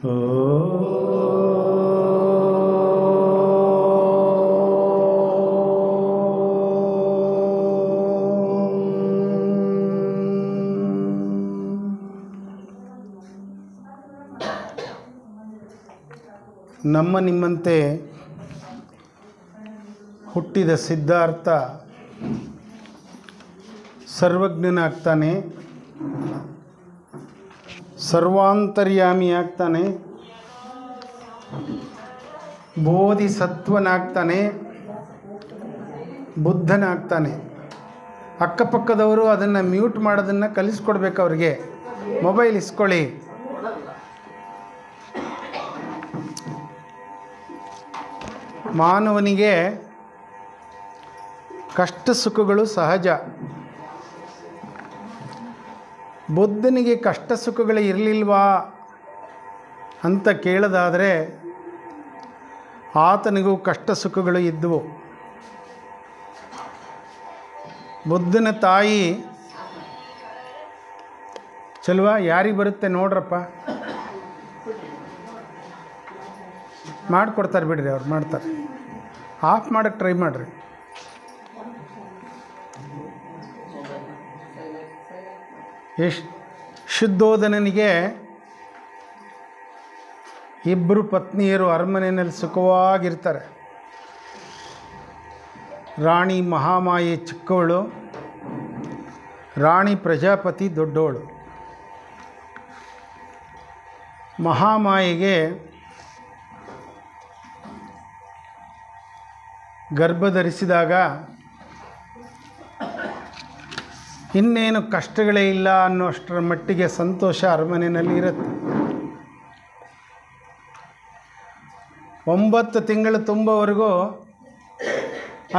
ನಮ್ಮ ನಿಮ್ಮಂತೆ ಹುಟ್ಟಿದ ಸಿದ್ಧಾರ್ಥ ಸರ್ವಜ್ಞನಾಗ್ತಾನೆ, ಸರ್ವಾಂತರ್ಯಾಮಿ ಆಗ್ತಾನೆ, ಬೋಧಿಸತ್ವನಾಗ್ತಾನೆ, ಬುದ್ಧನಾಗ್ತಾನೆ. ಅಕ್ಕಪಕ್ಕದವರು ಅದನ್ನು ಮ್ಯೂಟ್ ಮಾಡೋದನ್ನು ಕಲಿಸ್ಕೊಡ್ಬೇಕು. ಅವ್ರಿಗೆ ಮೊಬೈಲ್ ಇಸ್ಕೊಳ್ಳಿ. ಮಾನವನಿಗೆ ಕಷ್ಟ ಸುಖಗಳು ಸಹಜ. ಬುದ್ಧನಿಗೆ ಕಷ್ಟ ಸುಖಗಳು ಇರಲಿಲ್ವಾ ಅಂತ ಕೇಳೋದಾದರೆ ಆತನಿಗೂ ಕಷ್ಟ ಸುಖಗಳು ಇದ್ದವು. ಬುದ್ಧನ ತಾಯಿ ಚಲ್ವಾ ಯಾರಿಗೆ ಬರುತ್ತೆ ನೋಡ್ರಪ್ಪ, ಮಾಡಿಕೊಡ್ತಾರೆ ಬಿಡ್ರಿ, ಅವ್ರು ಮಾಡ್ತಾರೆ. ಆಫ್ ಮಾಡೋಕ್ಕೆ ಟ್ರೈ ಮಾಡಿರಿ. ಶುದ್ಧೋಧನನಿಗೆ ಇಬ್ಬರು ಪತ್ನಿಯರು ಅರಮನೆಯಲ್ಲಿ ಸುಖವಾಗಿರ್ತಾರೆ. ರಾಣಿ ಮಹಾಮಾಯೆ ಚಿಕ್ಕವಳು, ರಾಣಿ ಪ್ರಜಾಪತಿ ದೊಡ್ಡವಳು. ಮಹಾಮಾಯೆಗೆ ಗರ್ಭ ಧರಿಸಿದಾಗ ಇನ್ನೇನು ಕಷ್ಟಗಳೇ ಇಲ್ಲ ಅನ್ನೋಷ್ಟರ ಮಟ್ಟಿಗೆ ಸಂತೋಷ ಅರಮನೆಯಲ್ಲಿ ಇರುತ್ತೆ. 9 ತಿಂಗಳು ತುಂಬವರೆಗೂ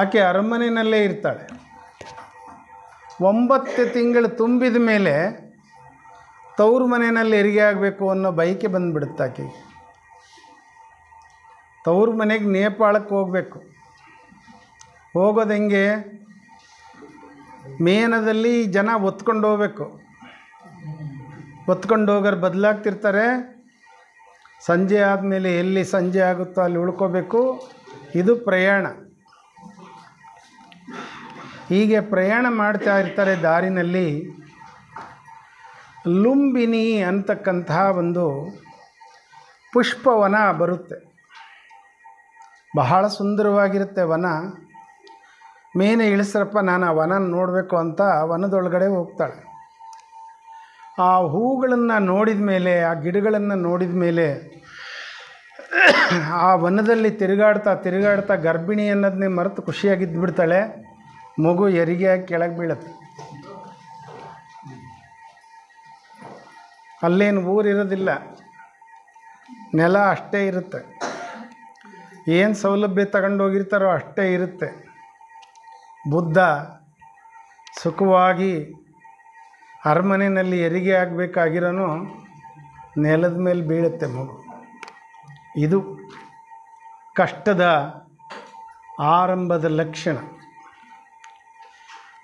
ಆಕೆ ಅರಮನೆಯಲ್ಲೇ ಇರ್ತಾಳೆ. 9 ತಿಂಗಳು ತುಂಬಿದ ಮೇಲೆ ತವ್ರ ಮನೆಯಲ್ಲಿ ಹೆರಿಗೆ ಆಗಬೇಕು ಅನ್ನೋ ಬಯಕೆ ಬಂದುಬಿಡುತ್ತೆ ಆಕೆಗೆ. ತವ್ರ ಮನೆಗೆ ನೇಪಾಳಕ್ಕೆ ಹೋಗಬೇಕು. ಹೋಗೋದು ಹೆಂಗೆ? ಮೇನದಲ್ಲಿ ಜನ ಒತ್ಕೊಂಡು ಹೋಗ್ಬೇಕು. ಒತ್ಕೊಂಡು ಹೋಗೋರು ಬದಲಾಗ್ತಿರ್ತಾರೆ. ಸಂಜೆ ಆದಮೇಲೆ ಎಲ್ಲಿ ಸಂಜೆ ಆಗುತ್ತೋ ಅಲ್ಲಿ ಉಳ್ಕೋಬೇಕು. ಇದು ಪ್ರಯಾಣ. ಹೀಗೆ ಪ್ರಯಾಣ ಮಾಡ್ತಾ ಇರ್ತಾರೆ. ದಾರಿನಲ್ಲಿ ಲುಂಬಿನಿ ಅಂತಕ್ಕಂತಹ ಒಂದು ಪುಷ್ಪವನ ಬರುತ್ತೆ. ಬಹಳ ಸುಂದರವಾಗಿರುತ್ತೆ ವನ. ಮೇನೆ ಇಳಿಸ್ರಪ್ಪ, ನಾನು ಆ ವನ ನೋಡಬೇಕು ಅಂತ ವನದೊಳಗಡೆ ಹೋಗ್ತಾಳೆ. ಆ ಹೂಗಳನ್ನು ನೋಡಿದ ಮೇಲೆ, ಆ ಗಿಡಗಳನ್ನು ನೋಡಿದ ಮೇಲೆ, ಆ ವನದಲ್ಲಿ ತಿರುಗಾಡ್ತಾ ಗರ್ಭಿಣಿ ಅನ್ನೋದನ್ನೇ ಮರೆತು ಖುಷಿಯಾಗಿದ್ದು ಬಿಡ್ತಾಳೆ. ಮಗು ಹೆರಿಗೆಯಾಗಿ ಕೆಳಗೆ ಬೀಳುತ್ತೆ. ಅಲ್ಲೇನು ಊರಿರೋದಿಲ್ಲ, ನೆಲ ಅಷ್ಟೇ ಇರುತ್ತೆ. ಏನು ಸೌಲಭ್ಯ ತಗೊಂಡೋಗಿರ್ತಾರೋ ಅಷ್ಟೇ ಇರುತ್ತೆ. ಬುದ್ಧ ಸುಖವಾಗಿ ಅರಮನೆಯಲ್ಲಿ ಹೆರಿಗೆ ಆಗಬೇಕಾಗಿರೋನು ನೆಲದ ಮೇಲೆ ಬೀಳುತ್ತೆ ಮಗು. ಇದು ಕಷ್ಟದ ಆರಂಭದ ಲಕ್ಷಣ.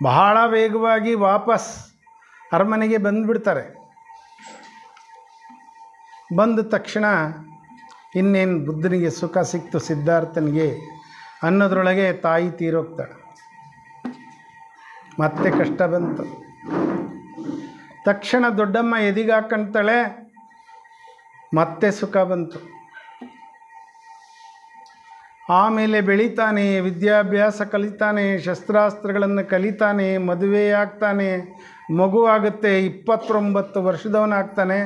ಬಹಳ ವೇಗವಾಗಿ ವಾಪಸ್ ಅರಮನೆಗೆ ಬಂದುಬಿಡ್ತಾರೆ. ಬಂದ ತಕ್ಷಣ ಇನ್ನೇನು ಬುದ್ಧನಿಗೆ ಸುಖ ಸಿಕ್ತು ಸಿದ್ಧಾರ್ಥನಿಗೆ ಅನ್ನೋದ್ರೊಳಗೆ ತಾಯಿ ತೀರೋಗ್ತಾಳೆ. ಮತ್ತೆ ಕಷ್ಟ ಬಂತು. ತಕ್ಷಣ ದೊಡ್ಡಮ್ಮ ಎದಿಗೆ ಹಾಕ್ಕೊಂತಾಳೆ. ಮತ್ತೆ ಸುಖ ಬಂತು. ಆಮೇಲೆ ಬೆಳೀತಾನೆ, ವಿದ್ಯಾಭ್ಯಾಸ ಕಲಿತಾನೆ, ಶಸ್ತ್ರಾಸ್ತ್ರಗಳನ್ನು ಕಲಿತಾನೆ, ಮದುವೆ ಆಗ್ತಾನೆ, ಮಗು ಆಗುತ್ತೆ, 29 ವರ್ಷದವನಾಗ್ತಾನೆ.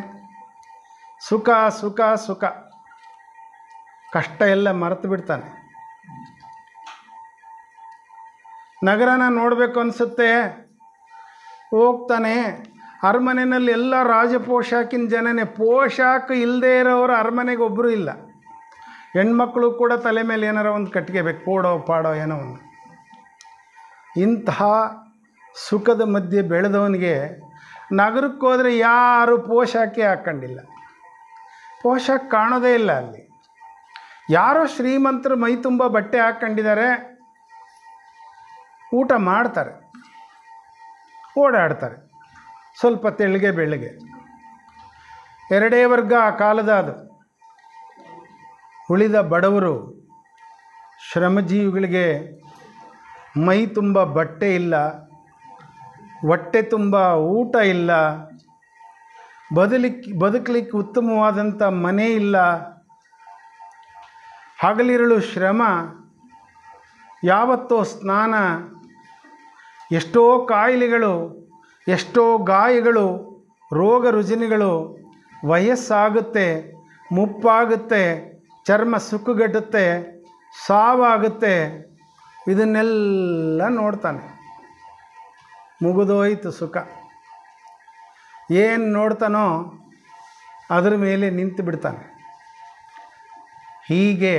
ಸುಖ ಸುಖ ಸುಖ, ಕಷ್ಟ ಎಲ್ಲ ಮರೆತು ಬಿಡ್ತಾನೆ. ನಗರನ ನೋಡಬೇಕು ಅನಿಸುತ್ತೆ, ಹೋಗ್ತಾನೆ. ಅರಮನೆಯಲ್ಲಿ ಎಲ್ಲ ರಾಜ ಪೋಷಾಕಿನ ಜನನೇ. ಪೋಷಾಕ ಇಲ್ಲದೇ ಇರೋರು ಅರಮನೆಗೆ ಒಬ್ಬರು ಇಲ್ಲ. ಹೆಣ್ಮಕ್ಳು ಕೂಡ ತಲೆ ಮೇಲೆ ಏನಾರ ಒಂದು ಕಟ್ಕೋಬೇಕು, ಕೋಡೋ ಪಾಡೋ ಏನೋ ಒಂದು. ಇಂತಹ ಸುಖದ ಮಧ್ಯೆ ಬೆಳೆದವನಿಗೆ ನಗರಕ್ಕೆ ಹೋದರೆ ಯಾರು ಪೋಷಾಕೆ ಹಾಕ್ಕೊಂಡಿಲ್ಲ. ಪೋಷಾಕ ಕಾಣೋದೇ ಇಲ್ಲ ಅಲ್ಲಿ. ಯಾರೋ ಶ್ರೀಮಂತರು ಮೈ ತುಂಬ ಬಟ್ಟೆ ಹಾಕ್ಕೊಂಡಿದ್ದಾರೆ, ಊಟ ಮಾಡ್ತಾರೆ, ಓಡಾಡ್ತಾರೆ, ಸ್ವಲ್ಪ ತೆಳ್ಳಗೆ ಬೆಳ್ಳಗೆ. ಎರಡೇ ವರ್ಗ ಆ ಕಾಲದ ಅದು. ಉಳಿದ ಬಡವರು ಶ್ರಮಜೀವಿಗಳಿಗೆ ಮೈ ತುಂಬ ಬಟ್ಟೆ ಇಲ್ಲ, ಹೊಟ್ಟೆ ತುಂಬ ಊಟ ಇಲ್ಲ, ಬದುಕಲಿಕ್ಕೆ ಉತ್ತಮವಾದಂಥ ಮನೆ ಇಲ್ಲ, ಹಗಲಿರುಳು ಶ್ರಮ, ಯಾವತ್ತೋ ಸ್ನಾನ, ಎಷ್ಟೋ ಕಾಯಿಲೆಗಳು, ಎಷ್ಟೋ ಗಾಯಗಳು, ರೋಗ ರುಜಿನಗಳು, ವಯಸ್ಸಾಗುತ್ತೆ, ಮುಪ್ಪಾಗುತ್ತೆ, ಚರ್ಮ ಸುಕ್ಕುಗಟ್ಟುತ್ತೆ, ಸಾವಾಗುತ್ತೆ. ಇದನ್ನೆಲ್ಲ ನೋಡ್ತಾನೆ. ಮುಗಿದೋಯ್ತು ಸುಖ. ಏನು ನೋಡ್ತಾನೋ ಅದರ ಮೇಲೆ ನಿಂತು ಬಿಡ್ತಾನೆ. ಹೀಗೆ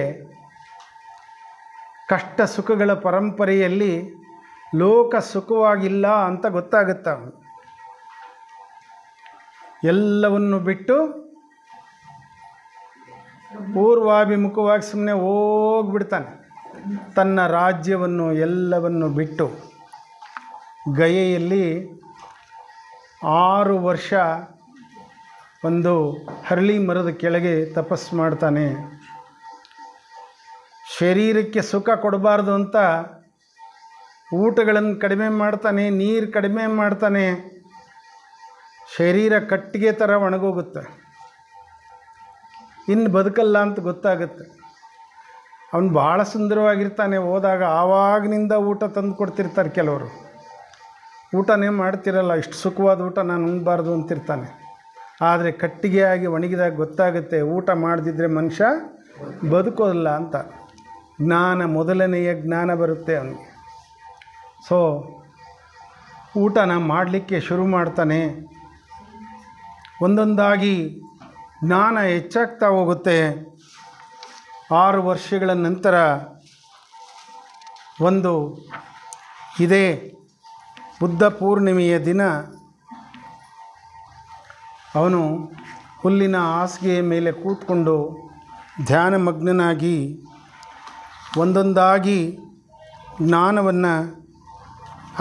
ಕಷ್ಟ ಸುಖಗಳ ಪರಂಪರೆಯಲ್ಲಿ ಲೋಕ ಸುಖವಾಗಿಲ್ಲ ಅಂತ ಗೊತ್ತಾಗುತ್ತೆ ಅವನು. ಎಲ್ಲವನ್ನು ಬಿಟ್ಟು ಪೂರ್ವಾಭಿಮುಖವಾಗಿ ಸುಮ್ಮನೆ ಹೋಗ್ಬಿಡ್ತಾನೆ. ತನ್ನ ರಾಜ್ಯವನ್ನು ಎಲ್ಲವನ್ನು ಬಿಟ್ಟು ಗಯೆಯಲ್ಲಿ 6 ವರ್ಷ ಒಂದು ಹರಳಿ ಮರದ ಕೆಳಗೆ ತಪಸ್ಸು ಮಾಡ್ತಾನೆ. ಶರೀರಕ್ಕೆ ಸುಖ ಕೊಡಬಾರ್ದು ಅಂತ ಊಟಗಳನ್ನು ಕಡಿಮೆ ಮಾಡ್ತಾನೆ, ನೀರು ಕಡಿಮೆ ಮಾಡ್ತಾನೆ. ಶರೀರ ಕಟ್ಟಿಗೆ ಥರ ಒಣಗೋಗುತ್ತೆ. ಇನ್ನು ಬದುಕಲ್ಲ ಅಂತ ಗೊತ್ತಾಗುತ್ತೆ. ಅವನು ಭಾಳ ಸುಂದರವಾಗಿರ್ತಾನೆ. ಹೋದಾಗ ಆವಾಗಿನಿಂದ ಊಟ ತಂದು ಕೊಡ್ತಿರ್ತಾರೆ ಕೆಲವರು. ಊಟನೇ ಮಾಡ್ತಿರಲ್ಲ, ಇಷ್ಟು ಸುಖವಾದ ಊಟ ನಾನು ಉಣ್ಬಾರ್ದು ಅಂತಿರ್ತಾನೆ. ಆದರೆ ಕಟ್ಟಿಗೆಯಾಗಿ ಒಣಗಿದಾಗ ಗೊತ್ತಾಗುತ್ತೆ ಊಟ ಮಾಡದಿದ್ದರೆ ಮನುಷ್ಯ ಬದುಕೋದಿಲ್ಲ ಅಂತ. ಜ್ಞಾನ, ಮೊದಲನೆಯ ಜ್ಞಾನ ಬರುತ್ತೆ ಅವನಿಗೆ. ಸೊ ಊಟನ ಮಾಡಲಿಕ್ಕೆ ಶುರು ಮಾಡ್ತಾನೆ. ಒಂದೊಂದಾಗಿ ಜ್ಞಾನ ಹೆಚ್ಚಾಗ್ತಾ ಹೋಗುತ್ತೆ. 6 ವರ್ಷಗಳ ನಂತರ ಒಂದು ಇದೇ ಬುದ್ಧ ಪೂರ್ಣಿಮೆಯ ದಿನ ಅವನು ಹುಲ್ಲಿನ ಹಾಸಿಗೆಯ ಮೇಲೆ ಕೂತ್ಕೊಂಡು ಧ್ಯಾನಮಗ್ನನಾಗಿ ಒಂದೊಂದಾಗಿ ಜ್ಞಾನವನ್ನು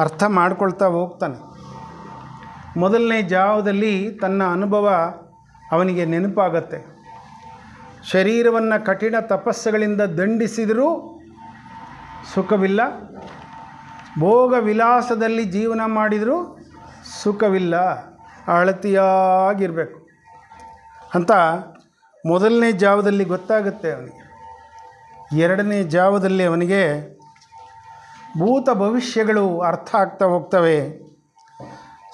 ಅರ್ಥ ಮಾಡ್ಕೊಳ್ತಾ ಹೋಗ್ತಾನೆ. ಮೊದಲನೇ ಜಾವದಲ್ಲಿ ತನ್ನ ಅನುಭವ ಅವನಿಗೆ ನೆನಪಾಗತ್ತೆ. ಶರೀರವನ್ನು ಕಠಿಣ ತಪಸ್ಸುಗಳಿಂದ ದಂಡಿಸಿದರೂ ಸುಖವಿಲ್ಲ, ಭೋಗ ವಿಲಾಸದಲ್ಲಿ ಜೀವನ ಮಾಡಿದರೂ ಸುಖವಿಲ್ಲ, ಅಳತಿಯಾಗಿರಬೇಕು ಅಂತ ಮೊದಲನೇ ಜಾವದಲ್ಲಿ ಗೊತ್ತಾಗುತ್ತೆ ಅವನಿಗೆ. ಎರಡನೇ ಜಾವದಲ್ಲಿ ಅವನಿಗೆ ಭೂತ ಭವಿಷ್ಯಗಳು ಅರ್ಥ ಆಗ್ತಾ ಹೋಗ್ತವೆ,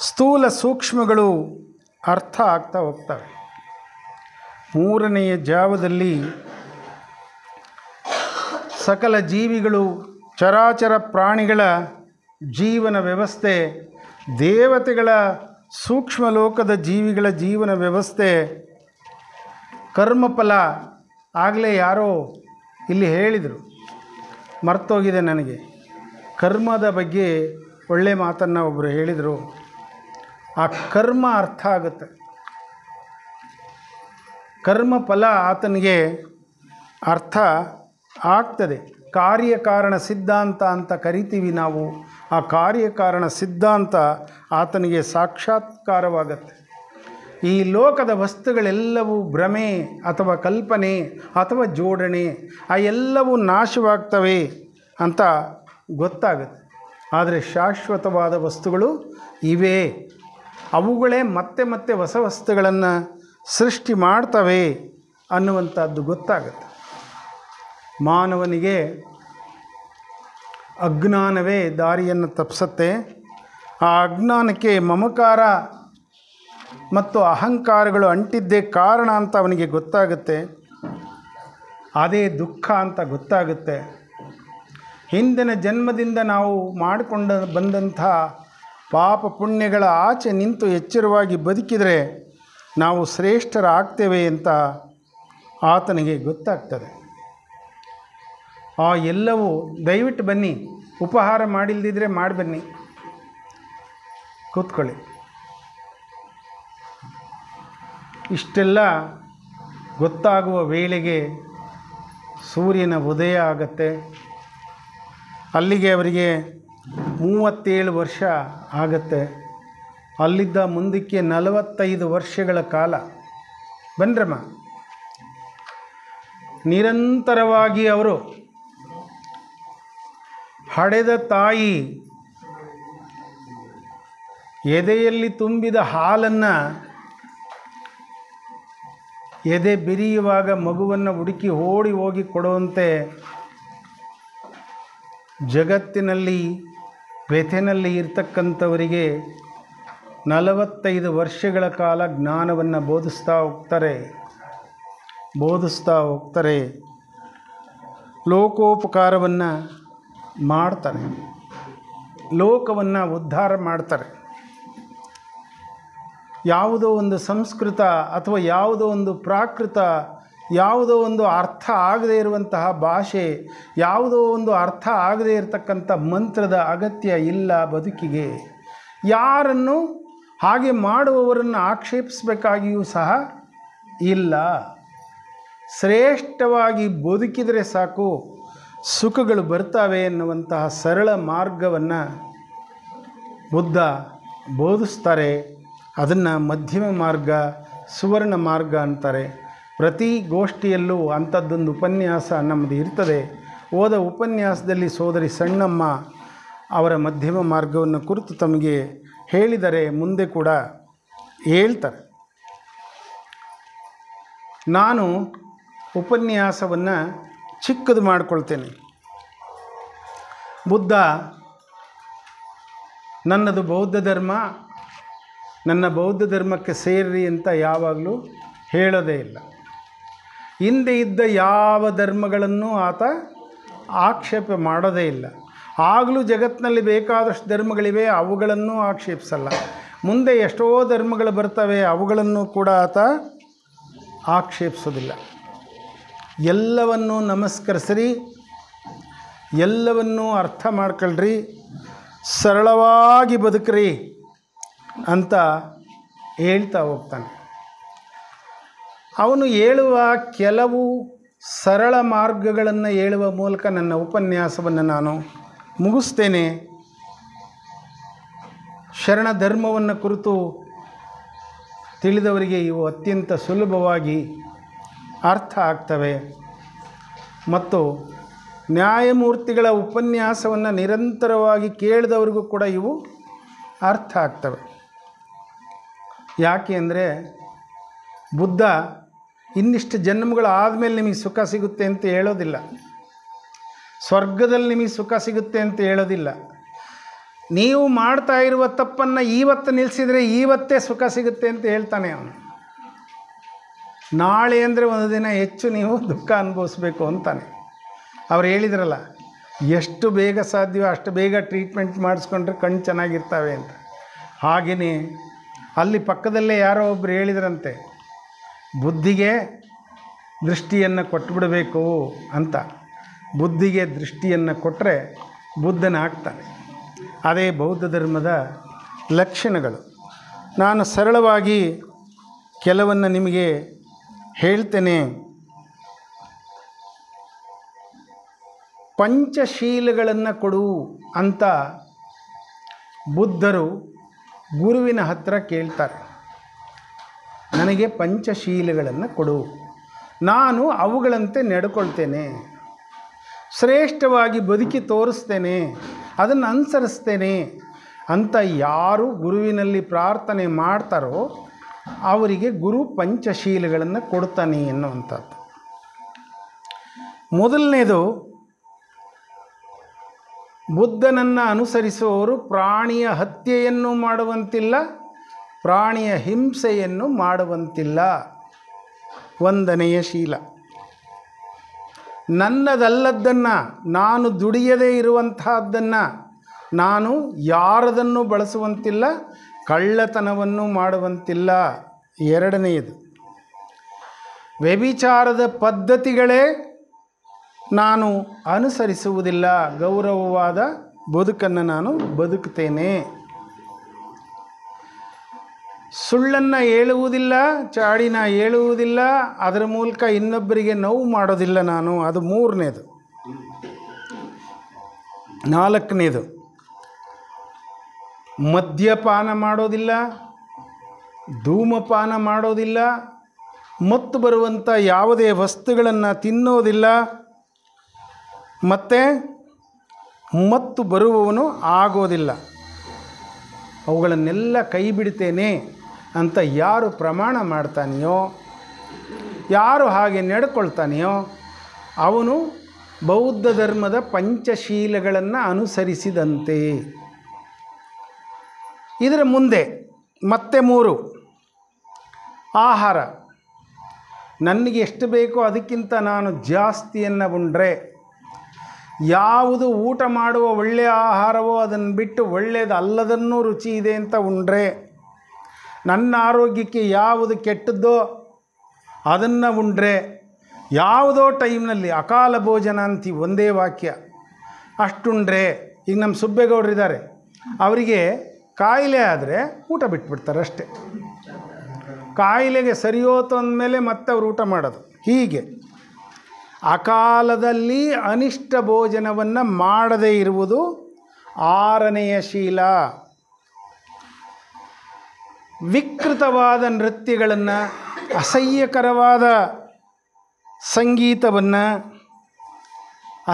ಸ್ಥೂಲ ಸೂಕ್ಷ್ಮಗಳು ಅರ್ಥ ಆಗ್ತಾ ಹೋಗ್ತವೆ. ಮೂರನೆಯ ಜಾವದಲ್ಲಿ ಸಕಲ ಜೀವಿಗಳು, ಚರಾಚರ ಪ್ರಾಣಿಗಳ ಜೀವನ ವ್ಯವಸ್ಥೆ, ದೇವತೆಗಳ ಸೂಕ್ಷ್ಮ ಲೋಕದ ಜೀವಿಗಳ ಜೀವನ ವ್ಯವಸ್ಥೆ, ಕರ್ಮಫಲ. ಆಗಲೇ ಯಾರೋ ಇಲ್ಲಿ ಹೇಳಿದರು, ಮರ್ತೋಗಿದೆ ನನಗೆ, ಕರ್ಮದ ಬಗ್ಗೆ ಒಳ್ಳೆಯ ಮಾತನ್ನು ಒಬ್ಬರು ಹೇಳಿದರು. ಆ ಕರ್ಮ ಅರ್ಥ ಆಗುತ್ತೆ. ಕರ್ಮಫಲ ಆತನಿಗೆ ಅರ್ಥ ಆಗ್ತದೆ. ಕಾರ್ಯಕಾರಣ ಸಿದ್ಧಾಂತ ಅಂತ ಕರಿತೀವಿ ನಾವು. ಆ ಕಾರ್ಯಕಾರಣ ಸಿದ್ಧಾಂತ ಆತನಿಗೆ ಸಾಕ್ಷಾತ್ಕಾರವಾಗತ್ತೆ. ಈ ಲೋಕದ ವಸ್ತುಗಳೆಲ್ಲವೂ ಭ್ರಮೆ ಅಥವಾ ಕಲ್ಪನೆ ಅಥವಾ ಜೋಡಣೆ, ಆ ಎಲ್ಲವೂ ನಾಶವಾಗ್ತವೆ ಅಂತ ಗೊತ್ತಾಗುತ್ತೆ. ಆದರೆ ಶಾಶ್ವತವಾದ ವಸ್ತುಗಳು ಇವೆ, ಅವುಗಳೇ ಮತ್ತೆ ಮತ್ತೆ ಹೊಸ ವಸ್ತುಗಳನ್ನು ಸೃಷ್ಟಿ ಮಾಡ್ತವೆ ಅನ್ನುವಂಥದ್ದು ಗೊತ್ತಾಗುತ್ತೆ. ಮಾನವನಿಗೆ ಅಜ್ಞಾನವೇ ದಾರಿಯನ್ನು ತಪ್ಪಿಸುತ್ತೆ. ಆ ಅಜ್ಞಾನಕ್ಕೆ ಮಮಕಾರ ಮತ್ತು ಅಹಂಕಾರಗಳು ಅಂಟಿದ್ದೇ ಕಾರಣ ಅಂತ ಅವನಿಗೆ ಗೊತ್ತಾಗುತ್ತೆ. ಅದೇ ದುಃಖ ಅಂತ ಗೊತ್ತಾಗುತ್ತೆ. ಹಿಂದಿನ ಜನ್ಮದಿಂದ ನಾವು ಮಾಡಿಕೊಂಡು ಬಂದಂಥ ಪಾಪ ಪುಣ್ಯಗಳ ಆಚೆ ನಿಂತು ಎಚ್ಚರವಾಗಿ ಬದುಕಿದರೆ ನಾವು ಶ್ರೇಷ್ಠರಾಗ್ತೇವೆ ಅಂತ ಆತನಿಗೆ ಗೊತ್ತಾಗ್ತದೆ. ಆ ಎಲ್ಲವೂ ದಯವಿಟ್ಟು ಬನ್ನಿ, ಉಪಹಾರ ಮಾಡಿಲ್ದಿದ್ರೆ ಮಾಡಿ ಬನ್ನಿ, ಕೂತ್ಕೊಳ್ಳಿ. ಇಷ್ಟೆಲ್ಲ ಗೊತ್ತಾಗುವ ವೇಳೆಗೆ ಸೂರ್ಯನ ಉದಯ ಆಗತ್ತೆ. ಅಲ್ಲಿಗೆ ಅವರಿಗೆ 37 ವರ್ಷ ಆಗತ್ತೆ. ಅಲ್ಲಿದ್ದ ಮುಂದಕ್ಕೆ 45 ವರ್ಷಗಳ ಕಾಲ. ಬನ್ರಮ್ಮ, ನಿರಂತರವಾಗಿ ಅವರು ಹಡೆದ ತಾಯಿ ಎದೆಯಲ್ಲಿ ತುಂಬಿದ ಹಾಲನ್ನು ಎದೆ ಬಿರಿಯುವಾಗ ಮಗುವನ್ನು ಹುಡುಕಿ ಓಡಿ ಹೋಗಿ ಕೊಡುವಂತೆ ಜಗತ್ತಿನಲ್ಲಿ ವ್ಯಥೆನಲ್ಲಿ ಇರ್ತಕ್ಕಂಥವರಿಗೆ 45 ವರ್ಷಗಳ ಕಾಲ ಜ್ಞಾನವನ್ನು ಬೋಧಿಸ್ತಾ ಹೋಗ್ತಾರೆ. ಲೋಕೋಪಕಾರವನ್ನು ಮಾಡ್ತಾರೆ, ಲೋಕವನ್ನು ಉದ್ಧಾರ ಮಾಡ್ತಾರೆ. ಯಾವುದೋ ಒಂದು ಸಂಸ್ಕೃತ ಅಥವಾ ಯಾವುದೋ ಒಂದು ಪ್ರಾಕೃತ, ಯಾವುದೋ ಒಂದು ಅರ್ಥ ಆಗದೇ ಇರುವಂತಹ ಭಾಷೆ, ಯಾವುದೋ ಒಂದು ಅರ್ಥ ಆಗದೇ ಇರತಕ್ಕಂಥ ಮಂತ್ರದ ಅಗತ್ಯ ಇಲ್ಲ ಬದುಕಿಗೆ. ಯಾರನ್ನು ಹಾಗೆ ಮಾಡುವವರನ್ನು ಆಕ್ಷೇಪಿಸಬೇಕಾಗಿಯೂ ಸಹ ಇಲ್ಲ. ಶ್ರೇಷ್ಠವಾಗಿ ಬದುಕಿದರೆ ಸಾಕು, ಸುಖಗಳು ಬರ್ತವೆ ಎನ್ನುವಂತಹ ಸರಳ ಮಾರ್ಗವನ್ನು ಬುದ್ಧ ಬೋಧಿಸ್ತಾರೆ. ಅದನ್ನು ಮಧ್ಯಮ ಮಾರ್ಗ, ಸುವರ್ಣ ಮಾರ್ಗ ಅಂತಾರೆ. ಪ್ರತಿ ಗೋಷ್ಠಿಯಲ್ಲೂ ಅಂಥದ್ದೊಂದು ಉಪನ್ಯಾಸ ನಮ್ಮದು ಇರ್ತದೆ. ಹೋದ ಉಪನ್ಯಾಸದಲ್ಲಿ ಸೋದರಿ ಸಣ್ಣಮ್ಮ ಅವರ ಮಧ್ಯಮ ಮಾರ್ಗವನ್ನು ಕುರಿತು ತಮಗೆ ಹೇಳಿದರೆ, ಮುಂದೆ ಕೂಡ ಹೇಳ್ತಾರೆ. ನಾನು ಉಪನ್ಯಾಸವನ್ನು ಚಿಕ್ಕದು ಮಾಡಿಕೊಳ್ತೇನೆ. ಬುದ್ಧ ನನ್ನದು ಬೌದ್ಧ ಧರ್ಮ, ನನ್ನ ಬೌದ್ಧ ಧರ್ಮಕ್ಕೆ ಸೇರ್ರಿ ಅಂತ ಯಾವಾಗಲೂ ಹೇಳೋದೇ ಇಲ್ಲ. ಹಿಂದೆ ಇದ್ದ ಯಾವ ಧರ್ಮಗಳನ್ನು ಆತ ಆಕ್ಷೇಪ ಮಾಡೋದೇ ಇಲ್ಲ. ಆಗಲೂ ಜಗತ್ತಿನಲ್ಲಿ ಬೇಕಾದಷ್ಟು ಧರ್ಮಗಳಿವೆ, ಅವುಗಳನ್ನು ಆಕ್ಷೇಪಿಸಲ್ಲ. ಮುಂದೆ ಎಷ್ಟೋ ಧರ್ಮಗಳು ಬರ್ತವೆ, ಅವುಗಳನ್ನು ಕೂಡ ಆತ ಆಕ್ಷೇಪಿಸೋದಿಲ್ಲ. ಎಲ್ಲವನ್ನೂ ನಮಸ್ಕರಿಸ್ರಿ, ಎಲ್ಲವನ್ನೂ ಅರ್ಥ ಮಾಡ್ಕೊಳ್ರಿ, ಸರಳವಾಗಿ ಬದುಕ್ರಿ ಅಂತ ಹೇಳ್ತಾ ಹೋಗ್ತಾನೆ. ಅವನು ಹೇಳುವ ಕೆಲವು ಸರಳ ಮಾರ್ಗಗಳನ್ನು ಹೇಳುವ ಮೂಲಕ ನನ್ನ ಉಪನ್ಯಾಸವನ್ನು ನಾನು ಮುಗಿಸ್ತೇನೆ. ಶರಣ ಧರ್ಮವನ್ನು ಕುರಿತು ತಿಳಿದವರಿಗೆ ಇವು ಅತ್ಯಂತ ಸುಲಭವಾಗಿ ಅರ್ಥ ಆಗ್ತವೆ ಮತ್ತು ನ್ಯಾಯಮೂರ್ತಿಗಳ ಉಪನ್ಯಾಸವನ್ನು ನಿರಂತರವಾಗಿ ಕೇಳಿದವರಿಗೂ ಕೂಡ ಇವು ಅರ್ಥ ಆಗ್ತವೆ. ಯಾಕೆ ಅಂದರೆ ಬುದ್ಧ ಇನ್ನಿಷ್ಟು ಜನ್ಮಗಳು ಆದಮೇಲೆ ನಿಮಗೆ ಸುಖ ಸಿಗುತ್ತೆ ಅಂತ ಹೇಳೋದಿಲ್ಲ, ಸ್ವರ್ಗದಲ್ಲಿ ನಿಮಗೆ ಸುಖ ಸಿಗುತ್ತೆ ಅಂತ ಹೇಳೋದಿಲ್ಲ. ನೀವು ಮಾಡ್ತಾ ಇರುವ ತಪ್ಪನ್ನು ಇವತ್ತು ನಿಲ್ಲಿಸಿದರೆ ಇವತ್ತೇ ಸುಖ ಸಿಗುತ್ತೆ ಅಂತ ಹೇಳ್ತಾನೆ ಅವನು. ನಾಳೆ ಅಂದರೆ ಒಂದು ದಿನ ಹೆಚ್ಚು ನೀವು ದುಃಖ ಅನುಭವಿಸ್ಬೇಕು ಅಂತಾನೆ. ಅವ್ರು ಹೇಳಿದ್ರಲ್ಲ, ಎಷ್ಟು ಬೇಗ ಸಾಧ್ಯವೋ ಅಷ್ಟು ಬೇಗ ಟ್ರೀಟ್ಮೆಂಟ್ ಮಾಡಿಸ್ಕೊಂಡ್ರೆ ಕಣ್ಣು ಚೆನ್ನಾಗಿರ್ತವೆ ಅಂತ. ಹಾಗೆಯೇ ಅಲ್ಲಿ ಪಕ್ಕದಲ್ಲೇ ಯಾರೋ ಒಬ್ಬರು ಹೇಳಿದ್ರಂತೆ, ಬುದ್ಧಿಗೆ ದೃಷ್ಟಿಯನ್ನು ಕೊಟ್ಟುಬಿಡಬೇಕು ಅಂತ. ಬುದ್ಧಿಗೆ ದೃಷ್ಟಿಯನ್ನು ಕೊಟ್ಟರೆ ಬುದ್ಧನಾಗ್ತಾನೆ. ಅದೇ ಬೌದ್ಧ ಧರ್ಮದ ಲಕ್ಷಣಗಳು. ನಾನು ಸರಳವಾಗಿ ಕೆಲವನ್ನು ನಿಮಗೆ ಹೇಳ್ತೇನೆ. ಪಂಚಶೀಲಗಳನ್ನು ಕೊಡು ಅಂತ ಬುದ್ಧರು ಗುರುವಿನ ಹತ್ತಿರ ಕೇಳ್ತಾರೆ. ನನಗೆ ಪಂಚಶೀಲಗಳನ್ನು ಕೊಡು, ನಾನು ಅವುಗಳಂತೆ ನಡ್ಕೊಳ್ತೇನೆ, ಶ್ರೇಷ್ಠವಾಗಿ ಬದುಕಿ ತೋರಿಸ್ತೇನೆ, ಅದನ್ನು ಅನುಸರಿಸ್ತೇನೆ ಅಂತ ಯಾರು ಗುರುವಿನಲ್ಲಿ ಪ್ರಾರ್ಥನೆ ಮಾಡ್ತಾರೋ ಅವರಿಗೆ ಗುರು ಪಂಚಶೀಲಗಳನ್ನು ಕೊಡ್ತಾನೆ ಎನ್ನುವಂಥದ್ದು. ಮೊದಲನೇದು, ಬುದ್ಧನನ್ನು ಅನುಸರಿಸುವವರು ಪ್ರಾಣಿಯ ಹತ್ಯೆಯನ್ನು ಮಾಡುವಂತಿಲ್ಲ, ಪ್ರಾಣಿಯ ಹಿಂಸೆಯನ್ನು ಮಾಡುವಂತಿಲ್ಲ. ಒಂದನೆಯ ಶೀಲ. ನನ್ನದಲ್ಲದ್ದನ್ನು, ನಾನು ದುಡಿಯದೇ ಇರುವಂತಹದ್ದನ್ನು ನಾನು ಯಾರದನ್ನು ಬಳಸುವಂತಿಲ್ಲ, ಕಳ್ಳತನವನ್ನು ಮಾಡುವಂತಿಲ್ಲ. ಎರಡನೆಯದು, ವ್ಯಭಿಚಾರದ ಪದ್ಧತಿಗಳೇ ನಾನು ಅನುಸರಿಸುವುದಿಲ್ಲ, ಗೌರವವಾದ ಬದುಕನ್ನು ನಾನು ಬದುಕುತ್ತೇನೆ. ಸುಳ್ಳನ್ನು ಹೇಳುವುದಿಲ್ಲ, ಚಾಡಿನ ಹೇಳುವುದಿಲ್ಲ, ಅದರ ಮೂಲಕ ಇನ್ನೊಬ್ಬರಿಗೆ ನೋವು ಮಾಡೋದಿಲ್ಲ ನಾನು. ಅದು ಮೂರನೇದು. ನಾಲ್ಕನೇದು, ಮದ್ಯಪಾನ ಮಾಡೋದಿಲ್ಲ, ಧೂಮಪಾನ ಮಾಡೋದಿಲ್ಲ, ಮತ್ತು ಬರುವಂಥ ಯಾವುದೇ ವಸ್ತುಗಳನ್ನು ತಿನ್ನೋದಿಲ್ಲ, ಮತ್ತು ಮತ್ತು ಬರುವವನು ಆಗೋದಿಲ್ಲ. ಅವುಗಳನ್ನೆಲ್ಲ ಕೈ ಬಿಡ್ತೇನೆ ಅಂತ ಯಾರು ಪ್ರಮಾಣ ಮಾಡ್ತಾನೆಯೋ, ಯಾರು ಹಾಗೆ ನಡ್ಕೊಳ್ತಾನೆಯೋ ಅವನು ಬೌದ್ಧ ಧರ್ಮದ ಪಂಚಶೀಲಗಳನ್ನು ಅನುಸರಿಸಿದಂತೆ. ಇದರ ಮುಂದೆ ಮತ್ತೆ 3. ಆಹಾರ. ನನಗೆ ಎಷ್ಟು ಬೇಕೋ ಅದಕ್ಕಿಂತ ನಾನು ಜಾಸ್ತಿಯನ್ನು ಉಂಡ್ರೆ, ಯಾವುದು ಊಟ ಮಾಡುವ ಒಳ್ಳೆಯ ಆಹಾರವೋ ಅದನ್ನು ಬಿಟ್ಟು ಒಳ್ಳೆಯದಲ್ಲದನ್ನೂ ರುಚಿ ಇದೆ ಅಂತ ಉಂಡ್ರೆ, ನನ್ನ ಆರೋಗ್ಯಕ್ಕೆ ಯಾವುದು ಕೆಟ್ಟದ್ದೋ ಅದನ್ನು ಉಂಡ್ರೆ, ಯಾವುದೋ ಟೈಮ್ನಲ್ಲಿ ಅಕಾಲ ಭೋಜನ ಅಂತೀವಿ ಒಂದೇ ವಾಕ್ಯ, ಅಷ್ಟುಂಡ್ರೆ, ಈಗ ನಮ್ಮ ಸುಬ್ಬೇಗೌಡರಿದ್ದಾರೆ, ಅವರಿಗೆ ಕಾಯಿಲೆ ಆದರೆ ಊಟ ಬಿಟ್ಬಿಡ್ತಾರೆ ಅಷ್ಟೇ. ಕಾಯಿಲೆಗೆ ಸರಿಯೋತು ಅಂದಮೇಲೆ ಮತ್ತೆ ಅವರು ಊಟ ಮಾಡೋದು. ಹೀಗೆ ಅಕಾಲದಲ್ಲಿ ಅನಿಷ್ಟ ಭೋಜನವನ್ನು ಮಾಡದೇ ಇರುವುದು 6ನೆಯ ಶೀಲ. ವಿಕೃತವಾದ ನೃತ್ಯಗಳನ್ನು, ಅಸಹ್ಯಕರವಾದ ಸಂಗೀತವನ್ನು,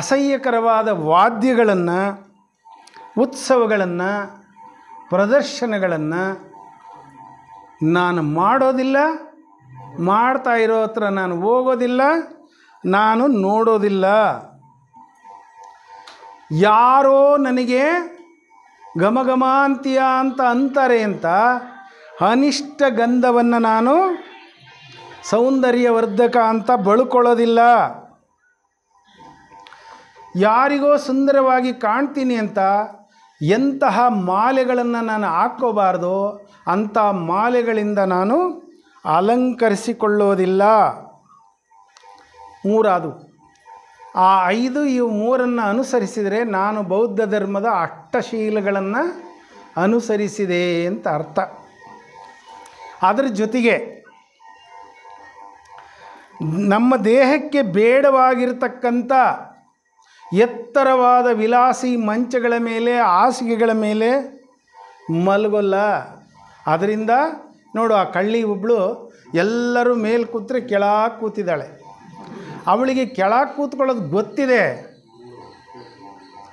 ಅಸಹ್ಯಕರವಾದ ವಾದ್ಯಗಳನ್ನು, ಉತ್ಸವಗಳನ್ನು, ಪ್ರದರ್ಶನಗಳನ್ನು ನಾನು ಮಾಡೋದಿಲ್ಲ, ಮಾಡ್ತಾ ಇರೋ ಹತ್ರ ನಾನು ಹೋಗೋದಿಲ್ಲ, ನಾನು ನೋಡೋದಿಲ್ಲ. ಯಾರೋ ನನಗೆ ಘಮಘಮಾಂತಿಯ ಅಂತ ಅಂತಾರೆ ಅಂತ ಅನಿಷ್ಟ ಗಂಧವನ್ನು ನಾನು ಸೌಂದರ್ಯವರ್ಧಕ ಅಂತ ಬಳ್ಕೊಳ್ಳೋದಿಲ್ಲ. ಯಾರಿಗೋ ಸುಂದರವಾಗಿ ಕಾಣ್ತೀನಿ ಅಂತ ಎಂತಹ ಮಾಲೆಗಳನ್ನು ನಾನು ಹಾಕ್ಕೋಬಾರ್ದು ಅಂಥ ಮಾಲೆಗಳಿಂದ ನಾನು ಅಲಂಕರಿಸಿಕೊಳ್ಳೋದಿಲ್ಲ. 3 ಅದು. ಆ 5 ಇವು 3 ಅನುಸರಿಸಿದರೆ ನಾನು ಬೌದ್ಧ ಧರ್ಮದ ಅಷ್ಟಶೀಲಗಳನ್ನು ಅನುಸರಿಸಿದೆ ಅಂತ ಅರ್ಥ. ಅದರ ಜೊತೆಗೆ ನಮ್ಮ ದೇಹಕ್ಕೆ ಬೇಡವಾಗಿರ್ತಕ್ಕಂಥ ಎತ್ತರವಾದ ವಿಲಾಸಿ ಮಂಚಗಳ ಮೇಲೆ, ಹಾಸಿಗೆಗಳ ಮೇಲೆ ಮಲಗೋಲ್ಲ. ಅದರಿಂದ ನೋಡು, ಆ ಕಳ್ಳಿ ಒಬ್ಬಳು ಎಲ್ಲರೂ ಮೇಲೆ ಕೂತ್ರೆ ಕೆಳಗೆ ಕೂತಿದ್ದಾಳೆ. ಅವಳಿಗೆ ಕೆಳಗೆ ಕೂತ್ಕೊಳ್ಳೋದು ಗೊತ್ತಿದೆ,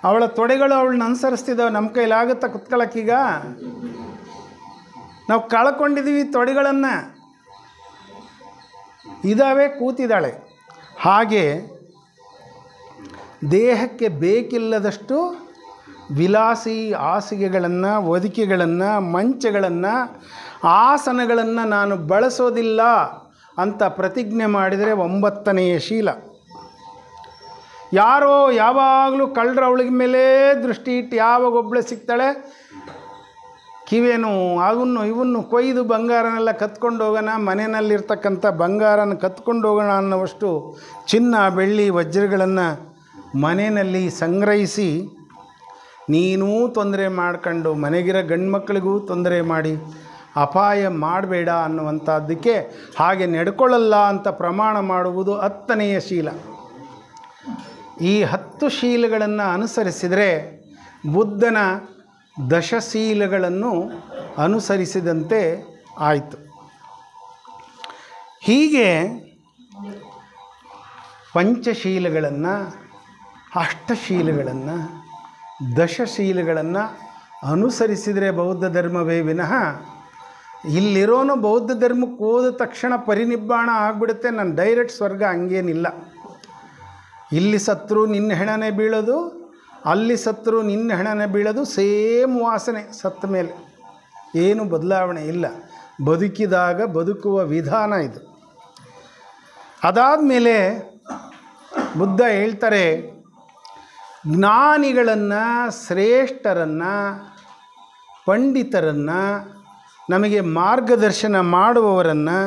ಅವಳ ತೊಡೆಗಳು ಅವಳನ್ನ ಅನುಸರಿಸ್ತಿದ್ದಾವೆ. ನಮ್ಮ ಕೈಲಾಗುತ್ತಾ ಕೂತ್ಕೊಳ್ಳೋಕ್ಕೀಗ? ನಾವು ಕಳ್ಕೊಂಡಿದ್ದೀವಿ ತೊಡೆಗಳನ್ನು, ಇದಾವೆ, ಕೂತಿದ್ದಾಳೆ. ಹಾಗೆ ದೇಹಕ್ಕೆ ಬೇಕಿಲ್ಲದಷ್ಟು ವಿಲಾಸಿ ಹಾಸಿಗೆಗಳನ್ನು, ಹೊದಿಕೆಗಳನ್ನು, ಮಂಚಗಳನ್ನು, ಆಸನಗಳನ್ನು ನಾನು ಬಳಸೋದಿಲ್ಲ ಅಂತ ಪ್ರತಿಜ್ಞೆ ಮಾಡಿದರೆ 9ನೆಯ ಶೀಲ. ಯಾರೋ ಯಾವಾಗಲೂ ಕಳ್ಳರ ಅವಳಿಗೆ ಮೇಲೆ ದೃಷ್ಟಿ ಇಟ್ಟು ಯಾವಾಗ ಒಬ್ಬಳೆ ಸಿಗ್ತಾಳೆ, ಕಿವೇನು ಇವನ್ನು ಕೊಯ್ದು ಬಂಗಾರನೆಲ್ಲ ಕತ್ಕೊಂಡು ಹೋಗೋಣ, ಮನೆಯಲ್ಲಿರ್ತಕ್ಕಂಥ ಬಂಗಾರನ ಕತ್ಕೊಂಡು ಹೋಗೋಣ ಅನ್ನೋವಷ್ಟು ಚಿನ್ನ, ಬೆಳ್ಳಿ, ವಜ್ರಗಳನ್ನು ಮನೆಯಲ್ಲಿ ಸಂಗ್ರಹಿಸಿ ನೀನೂ ತೊಂದರೆ ಮಾಡ್ಕೊಂಡು ಮನೆಗಿರೋ ಗಂಡು ಮಕ್ಕಳಿಗೂ ತೊಂದರೆ ಮಾಡಿ ಅಪಾಯ ಮಾಡಬೇಡ ಅನ್ನುವಂಥದ್ದಕ್ಕೆ ಹಾಗೆ ನಡ್ಕೊಳ್ಳಲ್ಲ ಅಂತ ಪ್ರಮಾಣ ಮಾಡುವುದು 10ನೆಯ ಶೀಲ. ಈ 10 ಶೀಲಗಳನ್ನು ಅನುಸರಿಸಿದರೆ ಬುದ್ಧನ ದಶಶೀಲಗಳನ್ನು ಅನುಸರಿಸಿದಂತೆ ಆಯಿತು. ಹೀಗೆ ಪಂಚಶೀಲಗಳನ್ನು, ಅಷ್ಟಶೀಲಗಳನ್ನು, ದಶಶೀಲಗಳನ್ನು ಅನುಸರಿಸಿದರೆ ಬೌದ್ಧ ಧರ್ಮವೇ ವಿನಃ ಇಲ್ಲಿರೋನು ಬೌದ್ಧ ಧರ್ಮಕ್ಕೆ ಹೋದ ತಕ್ಷಣ ಪರಿನಿಬ್ಬಾಣ ಆಗಿಬಿಡುತ್ತೆ, ನಾನು ಡೈರೆಕ್ಟ್ ಸ್ವರ್ಗ ಹಂಗೇನಿಲ್ಲ. ಇಲ್ಲಿ ಸತ್ರು ನಿನ್ನ ಹೆಣನೆ ಬೀಳೋದು, ಅಲ್ಲಿ ಸತ್ರು ನಿನ್ನ ಹೆಣನೆ ಬೀಳೋದು, ಸೇಮ್ ವಾಸನೆ ಸತ್ತ ಮೇಲೆ, ಏನು ಬದಲಾವಣೆ ಇಲ್ಲ. ಬದುಕಿದಾಗ ಬದುಕುವ ವಿಧಾನ ಇದು. ಅದಾದಮೇಲೆ ಬುದ್ಧ ಹೇಳ್ತಾರೆ, ಜ್ಞಾನಿಗಳನ್ನು, ಶ್ರೇಷ್ಠರನ್ನು, ಪಂಡಿತರನ್ನು, ನಮಗೆ ಮಾರ್ಗದರ್ಶನ ಮಾಡುವವರನ್ನು,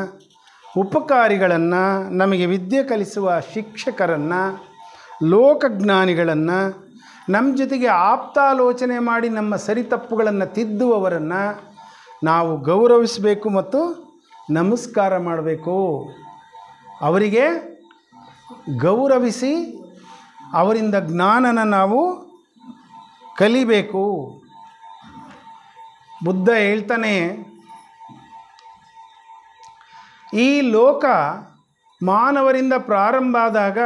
ಉಪಕಾರಿಗಳನ್ನು, ನಮಗೆ ವಿದ್ಯೆ ಕಲಿಸುವ ಶಿಕ್ಷಕರನ್ನು, ಲೋಕಜ್ಞಾನಿಗಳನ್ನು, ನಮ್ಮ ಜೊತೆಗೆ ಆಪ್ತಾಲೋಚನೆ ಮಾಡಿ ನಮ್ಮ ಸರಿತಪ್ಪುಗಳನ್ನು ತಿದ್ದುವವರನ್ನು ನಾವು ಗೌರವಿಸಬೇಕು ಮತ್ತು ನಮಸ್ಕಾರ ಮಾಡಬೇಕು. ಅವರಿಗೆ ಗೌರವಿಸಿ ಅವರಿಂದ ಜ್ಞಾನನ ನಾವು ಕಲಿಬೇಕು. ಬುದ್ಧ ಹೇಳ್ತಾನೆ, ಈ ಲೋಕ ಮಾನವರಿಂದ ಪ್ರಾರಂಭ ಆದಾಗ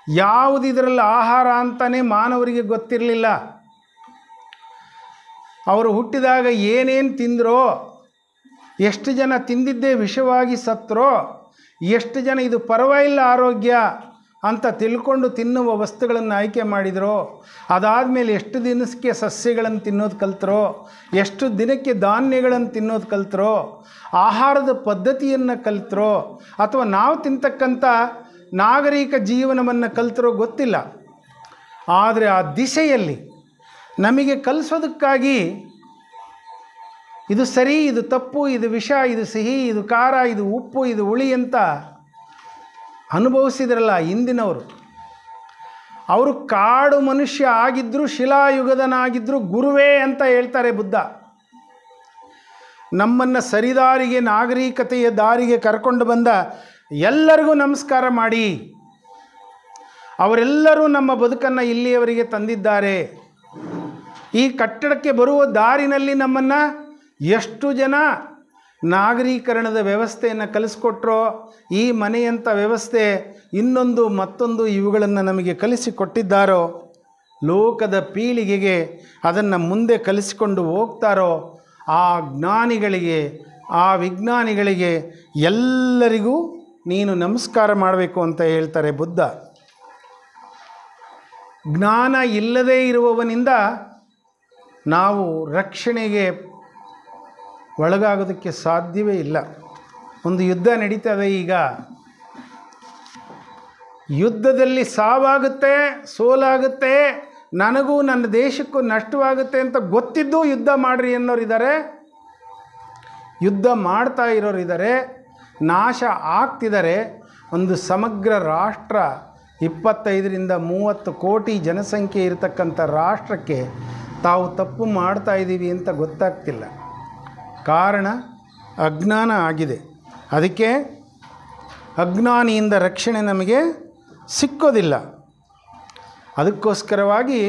ಯಾವುದಿದರಲ್ಲಿ ಆಹಾರ ಅಂತಲೇ ಮಾನವರಿಗೆ ಗೊತ್ತಿರಲಿಲ್ಲ. ಅವರು ಹುಟ್ಟಿದಾಗ ಏನೇನು ತಿಂದರೋ, ಎಷ್ಟು ಜನ ತಿಂದಿದ್ದೇ ವಿಷವಾಗಿ ಸತ್ತರೋ, ಎಷ್ಟು ಜನ ಇದು ಪರವಾಗಿಲ್ಲ ಆರೋಗ್ಯ ಅಂತ ತಿಳ್ಕೊಂಡು ತಿನ್ನುವ ವಸ್ತುಗಳನ್ನು ಆಯ್ಕೆ ಮಾಡಿದರೋ, ಅದಾದಮೇಲೆ ಎಷ್ಟು ದಿನಕ್ಕೆ ಸಸ್ಯಗಳನ್ನು ತಿನ್ನೋದು ಕಲ್ತರೋ, ಎಷ್ಟು ದಿನಕ್ಕೆ ಧಾನ್ಯಗಳನ್ನು ತಿನ್ನೋದು ಕಲ್ತರೋ, ಆಹಾರದ ಪದ್ಧತಿಯನ್ನು ಕಲ್ತರೋ, ಅಥವಾ ನಾವು ತಿಂತಕ್ಕಂಥ ನಾಗರಿಕ ಜೀವನವನ್ನು ಕಲ್ತರೋ ಗೊತ್ತಿಲ್ಲ. ಆದರೆ ಆ ದಿಶೆಯಲ್ಲಿ ನಮಗೆ ಕಲಿಸೋದಕ್ಕಾಗಿ ಇದು ಸರಿ, ಇದು ತಪ್ಪು, ಇದು ವಿಷ, ಇದು ಸಿಹಿ, ಇದು ಖಾರ, ಇದು ಉಪ್ಪು, ಇದು ಹುಳಿ ಅಂತ ಅನುಭವಿಸಿದ್ರಲ್ಲ ಹಿಂದಿನವರು. ಅವರು ಕಾಡು ಮನುಷ್ಯ ಆಗಿದ್ದರು, ಶಿಲಾಯುಗದನಾಗಿದ್ದರು, ಗುರುವೇ ಅಂತ ಹೇಳ್ತಾರೆ ಬುದ್ಧ. ನಮ್ಮನ್ನು ಸರಿದಾರಿಗೆ, ನಾಗರಿಕತೆಯ ದಾರಿಗೆ ಕರ್ಕೊಂಡು ಬಂದ ಎಲ್ಲರಿಗೂ ನಮಸ್ಕಾರ ಮಾಡಿ. ಅವರೆಲ್ಲರೂ ನಮ್ಮ ಬದುಕನ್ನು ಇಲ್ಲಿಯವರೆಗೆ ತಂದಿದ್ದಾರೆ. ಈ ಕಟ್ಟಡಕ್ಕೆ ಬರುವ ದಾರಿನಲ್ಲಿ ನಮ್ಮನ್ನು ಎಷ್ಟು ಜನ ನಾಗರೀಕರಣದ ವ್ಯವಸ್ಥೆಯನ್ನು ಕಲಿಸ್ಕೊಟ್ರೋ, ಈ ಮನೆಯಂಥ ವ್ಯವಸ್ಥೆ ಇನ್ನೊಂದು ಮತ್ತೊಂದು ಇವುಗಳನ್ನು ನಮಗೆ ಕಲಿಸಿಕೊಟ್ಟಿದ್ದಾರೋ, ಲೋಕದ ಪೀಳಿಗೆಗೆ ಅದನ್ನು ಮುಂದೆ ಕಲಿಸಿಕೊಂಡು ಹೋಗ್ತಾರೋ, ಆ ಜ್ಞಾನಿಗಳಿಗೆ, ಆ ವಿಜ್ಞಾನಿಗಳಿಗೆ ಎಲ್ಲರಿಗೂ ನೀನು ನಮಸ್ಕಾರ ಮಾಡಬೇಕು ಅಂತ ಹೇಳ್ತಾರೆ ಬುದ್ಧ. ಜ್ಞಾನ ಇಲ್ಲದೇ ಇರುವವನಿಂದ ನಾವು ರಕ್ಷಣೆಗೆ ಒಳಗಾಗೋದಕ್ಕೆ ಸಾಧ್ಯವೇ ಇಲ್ಲ. ಒಂದು ಯುದ್ಧ ನಡೀತದೆ. ಈಗ ಯುದ್ಧದಲ್ಲಿ ಸಾವಾಗುತ್ತೆ, ಸೋಲಾಗುತ್ತೆ, ನನಗೂ ನನ್ನ ದೇಶಕ್ಕೂ ನಷ್ಟವಾಗುತ್ತೆ ಅಂತ ಗೊತ್ತಿದ್ದು ಯುದ್ಧ ಮಾಡಿರಿ ಅನ್ನೋರಿದ್ದಾರೆ, ಯುದ್ಧ ಮಾಡ್ತಾ ಇರೋರಿದ್ದಾರೆ, ನಾಶ ಆಗ್ತಿದ್ದಾರೆ. ಒಂದು ಸಮಗ್ರ ರಾಷ್ಟ್ರ, 25-30 ಕೋಟಿ ಜನಸಂಖ್ಯೆ ಇರತಕ್ಕಂಥ ರಾಷ್ಟ್ರಕ್ಕೆ ತಾವು ತಪ್ಪು ಮಾಡ್ತಾ ಇದ್ದೀವಿ ಅಂತ ಗೊತ್ತಾಗ್ತಿಲ್ಲ. ಕಾರಣ ಅಜ್ಞಾನ ಆಗಿದೆ. ಅದಕ್ಕೆ ಅಜ್ಞಾನಿಯಿಂದ ರಕ್ಷಣೆ ನಮಗೆ ಸಿಕ್ಕೋದಿಲ್ಲ. ಅದಕ್ಕೋಸ್ಕರವಾಗಿ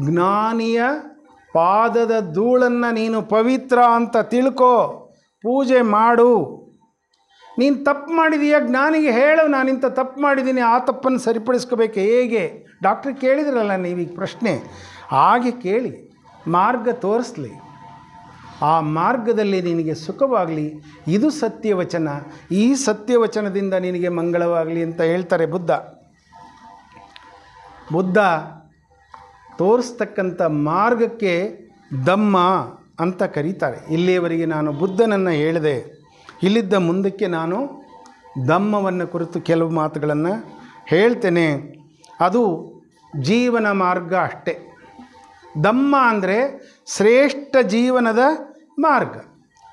ಜ್ಞಾನಿಯ ಪಾದದ ಧೂಳನ್ನು ನೀನು ಪವಿತ್ರ ಅಂತ ತಿಳ್ಕೋ, ಪೂಜೆ ಮಾಡು. ನೀನು ತಪ್ಪು ಮಾಡಿದೀಯ, ಜ್ಞಾನಿಗೆ ಹೇಳು, ನಾನಿಂಥ ತಪ್ಪು ಮಾಡಿದ್ದೀನಿ, ಆ ತಪ್ಪನ್ನು ಸರಿಪಡಿಸ್ಕೋಬೇಕು. ಹೇಗೆ? ಡಾಕ್ಟ್ರ್ ಕೇಳಿದ್ರಲ್ಲ ನೀವೀಗ ಪ್ರಶ್ನೆ, ಹಾಗೆ ಕೇಳಿ, ಮಾರ್ಗ ತೋರಿಸ್ಲಿ. ಆ ಮಾರ್ಗದಲ್ಲಿ ನಿನಗೆ ಸುಖವಾಗಲಿ. ಇದು ಸತ್ಯವಚನ, ಈ ಸತ್ಯವಚನದಿಂದ ನಿನಗೆ ಮಂಗಳವಾಗಲಿ ಅಂತ ಹೇಳ್ತಾರೆ ಬುದ್ಧ. ಬುದ್ಧ ತೋರಿಸ್ತಕ್ಕಂಥ ಮಾರ್ಗಕ್ಕೆ ಧಮ್ಮ ಅಂತ ಕರೀತಾರೆ. ಇಲ್ಲಿಯವರೆಗೆ ನಾನು ಬುದ್ಧನನ್ನು ಹೇಳಿದೆ. ಇಲ್ಲಿದ್ದ ಮುಂದಕ್ಕೆ ನಾನು ಧಮ್ಮವನ್ನು ಕುರಿತು ಕೆಲವು ಮಾತುಗಳನ್ನು ಹೇಳ್ತೇನೆ. ಅದು ಜೀವನ ಮಾರ್ಗ ಅಷ್ಟೇ. ಧಮ್ಮ ಅಂದರೆ ಶ್ರೇಷ್ಠ ಜೀವನದ ಮಾರ್ಗ.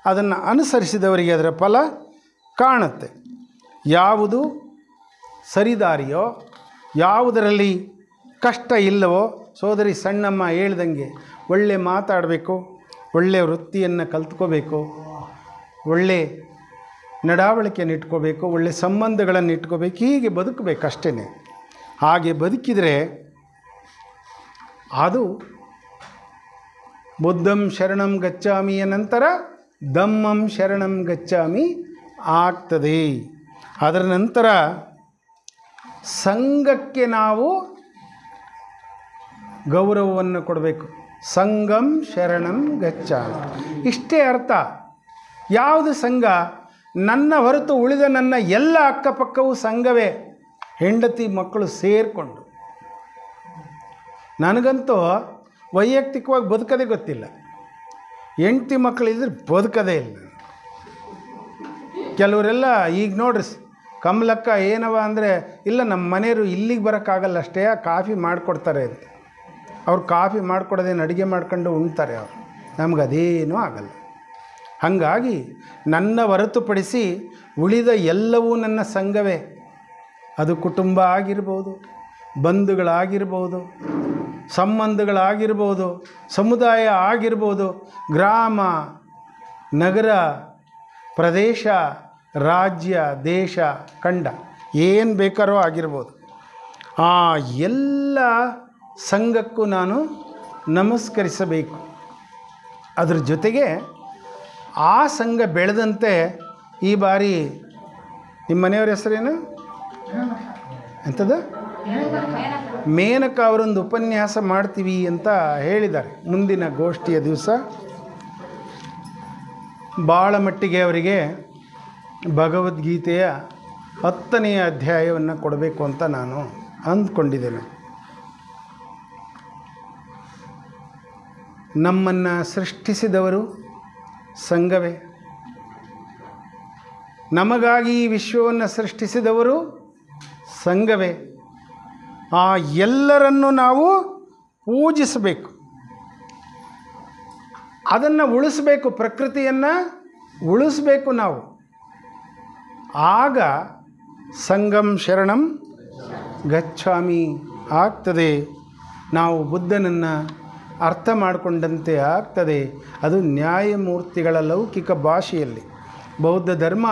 ಅದನ್ನು ಅನುಸರಿಸಿದವರಿಗೆ ಅದರ ಫಲ ಕಾಣುತ್ತೆ. ಯಾವುದು ಸರಿದಾರಿಯೋ, ಯಾವುದರಲ್ಲಿ ಕಷ್ಟ ಇಲ್ಲವೋ, ಸೋದರಿ ಸಣ್ಣಮ್ಮ ಹೇಳ್ದಂಗೆ ಒಳ್ಳೆ ಮಾತಾಡಬೇಕು, ಒಳ್ಳೆಯ ವೃತ್ತಿಯನ್ನು ಕಲ್ತ್ಕೋಬೇಕು, ಒಳ್ಳೆ ನಡಾವಳಿಕೆಯನ್ನು ಇಟ್ಕೋಬೇಕು, ಒಳ್ಳೆ ಸಂಬಂಧಗಳನ್ನು ಇಟ್ಕೋಬೇಕು, ಹೀಗೆ ಬದುಕಬೇಕಷ್ಟೇ. ಹಾಗೆ ಬದುಕಿದರೆ ಅದು ಬುದ್ಧಂ ಶರಣಂ ಗಚ್ಚಾಮಿಯ ನಂತರ ಧಮ್ಮಂ ಶರಣಂ ಗಚ್ಚಾಮಿ ಆಗ್ತದೆ. ಅದರ ನಂತರ ಸಂಘಕ್ಕೆ ನಾವು ಗೌರವವನ್ನು ಕೊಡಬೇಕು. ಸಂಘಂ ಶರಣಂ ಗಚ್ಚಾಮಿ, ಇಷ್ಟೇ ಅರ್ಥ. ಯಾವುದು ಸಂಘ? ನನ್ನ ಹೊರತು ಉಳಿದ ನನ್ನ ಎಲ್ಲ ಅಕ್ಕಪಕ್ಕವೂ ಸಂಘವೇ, ಹೆಂಡತಿ ಮಕ್ಕಳು ಸೇರಿಕೊಂಡು. ನನಗಂತೂ ವೈಯಕ್ತಿಕವಾಗಿ ಬದುಕದೇ ಗೊತ್ತಿಲ್ಲ. ಹೆಂಡತಿ ಮಕ್ಕಳಿದ್ರೆ ಬದುಕದೇ ಇಲ್ಲ. ಕೆಲವರೆಲ್ಲ ಈಗ ನೋಡ್ರಿ, ಕಮಲಕ್ಕ ಏನವ ಅಂದರೆ, ಇಲ್ಲ ನಮ್ಮ ಮನೆಯವರು ಇಲ್ಲಿಗೆ ಬರೋಕ್ಕಾಗಲ್ಲ ಅಷ್ಟೇ, ಕಾಫಿ ಮಾಡಿಕೊಡ್ತಾರೆ ಅಂತ. ಅವ್ರು ಕಾಫಿ ಮಾಡಿಕೊಡೋದೇನು ಅಡುಗೆ ಮಾಡ್ಕೊಂಡು ಉಣ್ತಾರೆ ಅವರು, ನಮಗದೇನೂ ಆಗಲ್ಲ. ಹಾಗಾಗಿ ನನ್ನ ಹೊರತುಪಡಿಸಿ ಉಳಿದ ಎಲ್ಲವೂ ನನ್ನ ಸಂಘವೇ. ಅದು ಕುಟುಂಬ ಆಗಿರ್ಬೋದು, ಬಂಧುಗಳಾಗಿರ್ಬೋದು, ಸಂಬಂಧಗಳಾಗಿರ್ಬೋದು, ಸಮುದಾಯ ಆಗಿರ್ಬೋದು, ಗ್ರಾಮ, ನಗರ, ಪ್ರದೇಶ, ರಾಜ್ಯ, ದೇಶ, ಖಂಡ, ಏನು ಬೇಕಾರೋ ಆಗಿರ್ಬೋದು. ಆ ಎಲ್ಲ ಸಂಘಕ್ಕೂ ನಾನು ನಮಸ್ಕರಿಸಬೇಕು. ಅದರ ಜೊತೆಗೆ ಆ ಸಂಘ ಬೆಳೆದಂತೆ ಈ ಬಾರಿ ನಿಮ್ಮ ಮನೆಯವ್ರ ಹೆಸರೇನು? ಎಂಥದ್ದು? ಮೇನಕ ಅವರೊಂದು ಉಪನ್ಯಾಸ ಮಾಡ್ತೀವಿ ಅಂತ ಹೇಳಿದ್ದಾರೆ ಮುಂದಿನ ಗೋಷ್ಠಿಯ ದಿವಸ. ಭಾಳ ಮಟ್ಟಿಗೆ ಅವರಿಗೆ ಭಗವದ್ಗೀತೆಯ 10ನೇ ಅಧ್ಯಾಯವನ್ನು ಕೊಡಬೇಕು ಅಂತ ನಾನು ಅಂದ್ಕೊಂಡಿದ್ದೇನೆ. ನಮ್ಮನ್ನು ಸೃಷ್ಟಿಸಿದವರು ಸಂಘವೇ, ನಮಗಾಗಿ ಈ ವಿಶ್ವವನ್ನು ಸೃಷ್ಟಿಸಿದವರು ಸಂಘವೇ. ಆ ಎಲ್ಲರನ್ನು ನಾವು ಪೂಜಿಸಬೇಕು, ಅದನ್ನು ಉಳಿಸಬೇಕು, ಪ್ರಕೃತಿಯನ್ನು ಉಳಿಸಬೇಕು ನಾವು. ಆಗ ಸಂಗಂ ಶರಣಂ ಗಚ್ಛಾಮಿ ಆಗ್ತದೆ. ನಾವು ಬುದ್ಧನನ್ನು ಅರ್ಥ ಮಾಡಿಕೊಂಡಂತೆ ಆಗ್ತದೆ. ಅದು ನ್ಯಾಯಮೂರ್ತಿಗಳ ಲೌಕಿಕ ಭಾಷೆಯಲ್ಲಿ. ಬೌದ್ಧ ಧರ್ಮ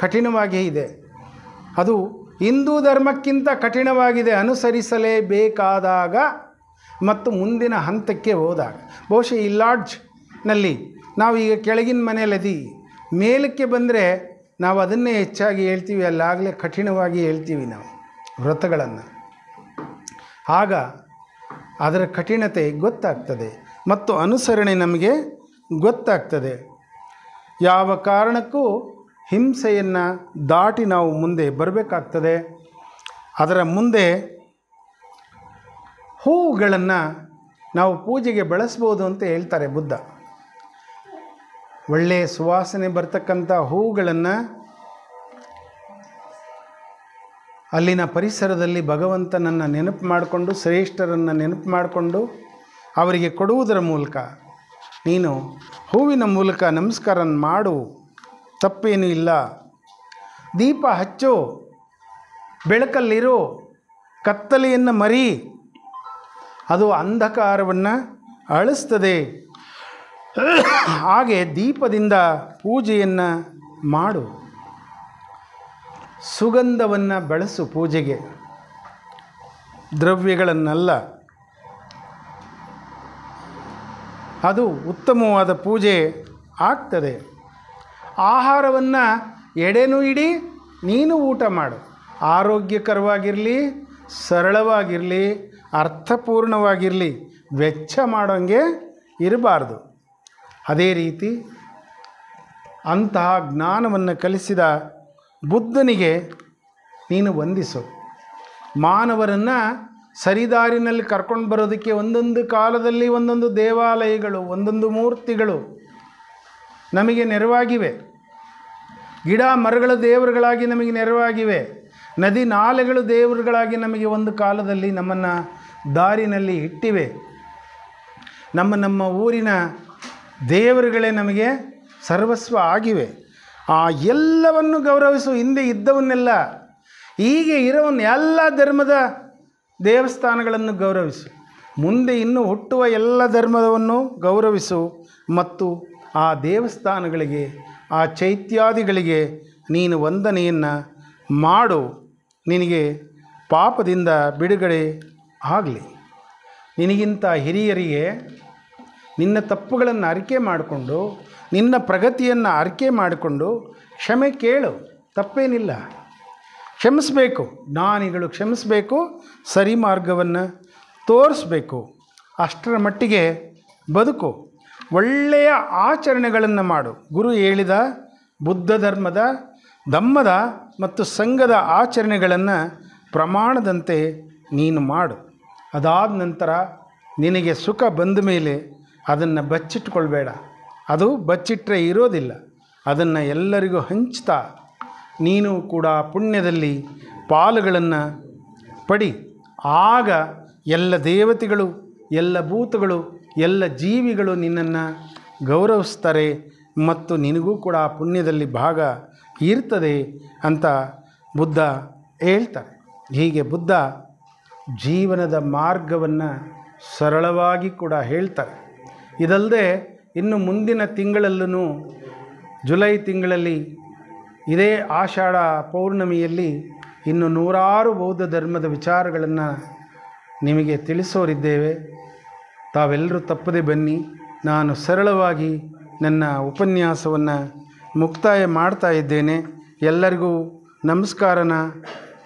ಕಠಿಣವಾಗೇ ಇದೆ, ಅದು ಹಿಂದೂ ಧರ್ಮಕ್ಕಿಂತ ಕಠಿಣವಾಗಿದೆ ಅನುಸರಿಸಲೇಬೇಕಾದಾಗ ಮತ್ತು ಮುಂದಿನ ಹಂತಕ್ಕೆ ಹೋದಾಗ. ಬಹುಶಃ ಈ ಲಾಡ್ಜ್ನಲ್ಲಿ ನಾವೀಗ ಕೆಳಗಿನ ಮನೆಯಲ್ಲದಿ ಮೇಲಕ್ಕೆ ಬಂದರೆ ನಾವು ಅದನ್ನೇ ಹೆಚ್ಚಾಗಿ ಹೇಳ್ತೀವಿ, ಅಲ್ಲಾಗಲೇ ಕಠಿಣವಾಗಿ ಹೇಳ್ತೀವಿ ನಾವು ವ್ರತಗಳನ್ನು. ಆಗ ಅದರ ಕಠಿಣತೆ ಗೊತ್ತಾಗ್ತದೆ ಮತ್ತು ಅನುಸರಣೆ ನಮಗೆ ಗೊತ್ತಾಗ್ತದೆ. ಯಾವ ಕಾರಣಕ್ಕೂ ಹಿಂಸೆಯನ್ನು ದಾಟಿ ನಾವು ಮುಂದೆ ಬರಬೇಕಾಗ್ತದೆ. ಅದರ ಮುಂದೆ ಹೂವುಗಳನ್ನು ನಾವು ಪೂಜೆಗೆ ಬಳಸ್ಬೋದು ಅಂತ ಹೇಳ್ತಾರೆ ಬುದ್ಧ. ಒಳ್ಳೆಯ ಸುವಾಸನೆ ಬರ್ತಕ್ಕಂಥ ಹೂವುಗಳನ್ನು ಅಲ್ಲಿನ ಪರಿಸರದಲ್ಲಿ ಭಗವಂತನನ್ನು ನೆನಪು ಮಾಡಿಕೊಂಡು, ಶ್ರೇಷ್ಠರನ್ನು ನೆನಪು ಮಾಡಿಕೊಂಡು ಅವರಿಗೆ ಕೊಡುವುದರ ಮೂಲಕ ನೀನು ಹೂವಿನ ಮೂಲಕ ನಮಸ್ಕಾರ ಮಾಡು, ತಪ್ಪೇನೂ ಇಲ್ಲ. ದೀಪ ಹಚ್ಚು, ಬೆಳಕಲ್ಲಿರೋ, ಕತ್ತಲೆಯನ್ನು ಮರಿ, ಅದು ಅಂಧಕಾರವನ್ನು ಅಳಿಸ್ತದೆ. ಹಾಗೆ ದೀಪದಿಂದ ಪೂಜೆಯನ್ನು ಮಾಡು. ಸುಗಂಧವನ್ನು ಬಳಸು ಪೂಜೆಗೆ, ದ್ರವ್ಯಗಳನ್ನಲ್ಲ. ಅದು ಉತ್ತಮವಾದ ಪೂಜೆ ಆಗ್ತದೆ. ಆಹಾರವನ್ನು ಎಡೆನೂ ಇಡಿ, ನೀನು ಊಟ ಮಾಡು. ಆರೋಗ್ಯಕರವಾಗಿರಲಿ, ಸರಳವಾಗಿರಲಿ, ಅರ್ಥಪೂರ್ಣವಾಗಿರಲಿ, ವೆಚ್ಚ ಮಾಡೋಂಗೆ ಇರಬಾರ್ದು. ಅದೇ ರೀತಿ ಅಂತಹ ಜ್ಞಾನವನ್ನು ಕಲಿಸಿದ ಬುದ್ಧನಿಗೆ ನೀನು ವಂದಿಸು. ಮಾನವರನ್ನು ಸರಿದಾರಿನಲ್ಲಿ ಕರ್ಕೊಂಡು ಬರೋದಕ್ಕೆ ಒಂದೊಂದು ಕಾಲದಲ್ಲಿ ಒಂದೊಂದು ದೇವಾಲಯಗಳು, ಒಂದೊಂದು ಮೂರ್ತಿಗಳು ನಮಗೆ ನೆರವಾಗಿವೆ. ಗಿಡ ಮರಗಳ ದೇವರುಗಳಾಗಿ ನಮಗೆ ನೆರವಾಗಿವೆ. ನದಿ ನಾಲೆಗಳು ದೇವರುಗಳಾಗಿ ನಮಗೆ ಒಂದು ಕಾಲದಲ್ಲಿ ನಮ್ಮನ್ನು ದಾರಿನಲ್ಲಿ ಇಟ್ಟಿವೆ. ನಮ್ಮ ಊರಿನ ದೇವರುಗಳೇ ನಮಗೆ ಸರ್ವಸ್ವ ಆಗಿವೆ. ಆ ಎಲ್ಲವನ್ನು ಗೌರವಿಸು. ಹಿಂದೆ ಇದ್ದವನ್ನೆಲ್ಲ, ಹೀಗೆ ಇರೋವನ್ನ ಎಲ್ಲ ಧರ್ಮದ ದೇವಸ್ಥಾನಗಳನ್ನು ಗೌರವಿಸು. ಮುಂದೆ ಇನ್ನು ಹುಟ್ಟುವ ಎಲ್ಲ ಧರ್ಮವನ್ನು ಗೌರವಿಸು ಮತ್ತು ಆ ದೇವಸ್ಥಾನಗಳಿಗೆ, ಆ ಚೈತ್ಯಾದಿಗಳಿಗೆ ನೀನು ವಂದನೆಯನ್ನು ಮಾಡು. ನಿನಗೆ ಪಾಪದಿಂದ ಬಿಡುಗಡೆ ಆಗಲಿ. ನಿನಗಿಂತ ಹಿರಿಯರಿಗೆ ನಿನ್ನ ತಪ್ಪುಗಳನ್ನು ಅರಿಕೆ ಮಾಡಿಕೊಂಡು, ನಿನ್ನ ಪ್ರಗತಿಯನ್ನು ಅರಿಕೆ ಮಾಡಿಕೊಂಡು ಕ್ಷಮೆ ಕೇಳು, ತಪ್ಪೇನಿಲ್ಲ. ಕ್ಷಮಿಸಬೇಕು, ಜ್ಞಾನಿಗಳು ಕ್ಷಮಿಸಬೇಕು, ಸರಿ ಮಾರ್ಗವನ್ನು ತೋರಿಸ್ಬೇಕು. ಅಷ್ಟರ ಮಟ್ಟಿಗೆ ಬದುಕು. ಒಳ್ಳೆಯ ಆಚರಣೆಗಳನ್ನು ಮಾಡು. ಗುರು ಹೇಳಿದ ಬುದ್ಧ ಧರ್ಮದ, ಧಮ್ಮದ ಮತ್ತು ಸಂಘದ ಆಚರಣೆಗಳನ್ನು ಪ್ರಮಾಣದಂತೆ ನೀನು ಮಾಡು. ಅದಾದ ನಂತರ ನಿನಗೆ ಸುಖ ಬಂದ ಮೇಲೆ ಅದನ್ನು ಬಚ್ಚಿಟ್ಕೊಳ್ಬೇಡ. ಅದು ಬಚ್ಚಿಟ್ಟರೆ ಇರೋದಿಲ್ಲ. ಅದನ್ನು ಎಲ್ಲರಿಗೂ ಹಂಚ್ತಾ ನೀನು ಕೂಡ ಪುಣ್ಯದಲ್ಲಿ ಪಾಲುಗಳನ್ನು ಪಡಿ. ಆಗ ಎಲ್ಲ ದೇವತೆಗಳು, ಎಲ್ಲ ಭೂತಗಳು, ಎಲ್ಲ ಜೀವಿಗಳು ನಿನ್ನನ್ನು ಗೌರವಿಸ್ತಾರೆ ಮತ್ತು ನಿನಗೂ ಕೂಡ ಆ ಪುಣ್ಯದಲ್ಲಿ ಭಾಗ ಇರ್ತದೆ ಅಂತ ಬುದ್ಧ ಹೇಳ್ತಾರೆ. ಹೀಗೆ ಬುದ್ಧ ಜೀವನದ ಮಾರ್ಗವನ್ನು ಸರಳವಾಗಿ ಕೂಡ ಹೇಳ್ತಾರೆ. ಇದಲ್ಲದೆ ಇನ್ನು ಮುಂದಿನ ತಿಂಗಳಲ್ಲೂ, ಜುಲೈ ತಿಂಗಳಲ್ಲಿ, ಇದೇ ಆಷಾಢ ಪೌರ್ಣಮಿಯಲ್ಲಿ ಇನ್ನು ನೂರಾರು ಬೌದ್ಧ ಧರ್ಮದ ವಿಚಾರಗಳನ್ನು ನಿಮಗೆ ತಿಳಿಸೋರಿದ್ದೇವೆ. ತಾವೆಲ್ಲರೂ ತಪ್ಪದೆ ಬನ್ನಿ. ನಾನು ಸರಳವಾಗಿ ನನ್ನ ಉಪನ್ಯಾಸವನ್ನು ಮುಕ್ತಾಯ ಮಾಡ್ತಾ ಇದ್ದೇನೆ. ಎಲ್ಲರಿಗೂ ನಮಸ್ಕಾರನ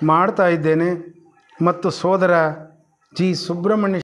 ಮಾಡ್ತಾ ಇದ್ದೇನೆ. ಮತ್ತು ಸೋದರ ಜಿ ಸುಬ್ರಹ್ಮಣ್ಯ